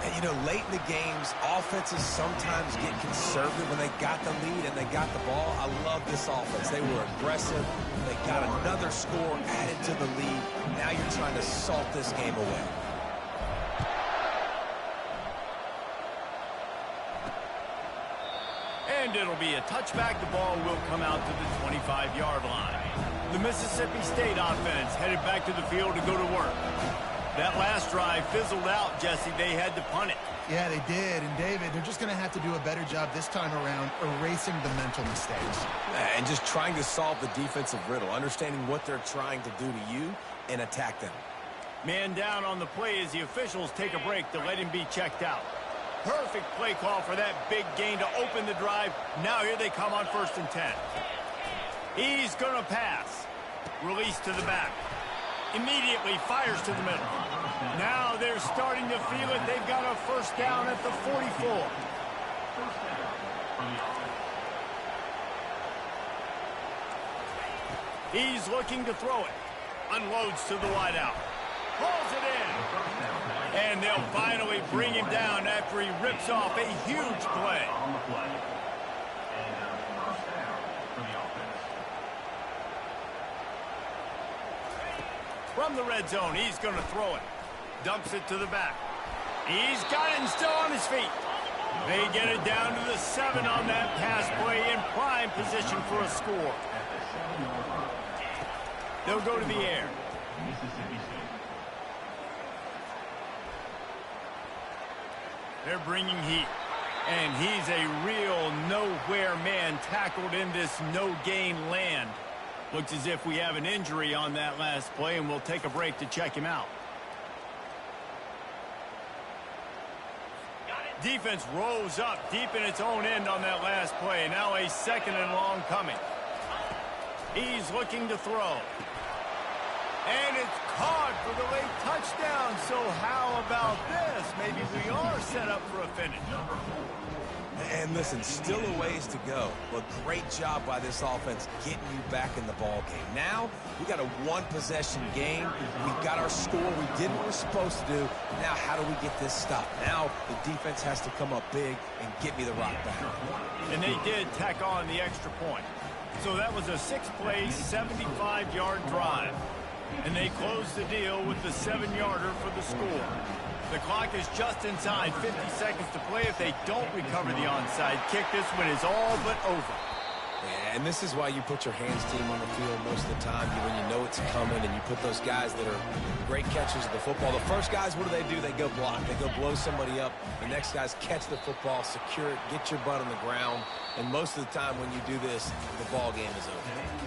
And, you know, late in the games, offenses sometimes get conservative when they got the lead and they got the ball. I love this offense. They were aggressive. They got another score added to the lead. Now you're trying to salt this game away. And it'll be a touchback. The ball will come out to the 25-yard line. The Mississippi State offense headed back to the field to go to work. That last drive fizzled out, Jesse. They had to punt it. Yeah, they did. And, David, they're just going to have to do a better job this time around erasing the mental mistakes. And just trying to solve the defensive riddle, understanding what they're trying to do to you and attack them. Man down on the play as the officials take a break to let him be checked out. Perfect play call for that big gain to open the drive. Now here they come on 1st and 10. He's going to pass. Release to the back. Immediately fires to the middle. Now they're starting to feel it. They've got a 1st down at the 44. He's looking to throw it. Unloads to the wideout. Pulls it in. And they'll finally bring him down after he rips off a huge play. On the play. And a 1st down for the offense. From the red zone, he's going to throw it. Dumps it to the back. He's got it and still on his feet. They get it down to the 7 on that pass play, in prime position for a score. They'll go to the air. Mississippi State. They're bringing heat. And he's a real nowhere man tackled in this no-gain land. Looks as if we have an injury on that last play, and we'll take a break to check him out. Defense rose up deep in its own end on that last play. Now a 2nd and long coming. He's looking to throw. And it's caught for the late touchdown. So how about this? Maybe we are set up for a finish. And listen, still a ways to go, but great job by this offense getting you back in the ball game. Now, we got a 1-possession game. We've got our score. We did what we're supposed to do. Now, how do we get this stopped? Now, the defense has to come up big and get me the rock back. And they did tack on the extra point. So that was a 6-play, 75-yard drive. And they closed the deal with the 7-yarder for the score. The clock is just inside 50 seconds to play. If they don't recover the onside kick, this one is all but over. Yeah, and this is why you put your hands team on the field most of the time when you know it's coming, and you put those guys that are great catchers of the football. The first guys, what do? They go block. They go blow somebody up. The next guys catch the football, secure it, get your butt on the ground. And most of the time when you do this, the ball game is over.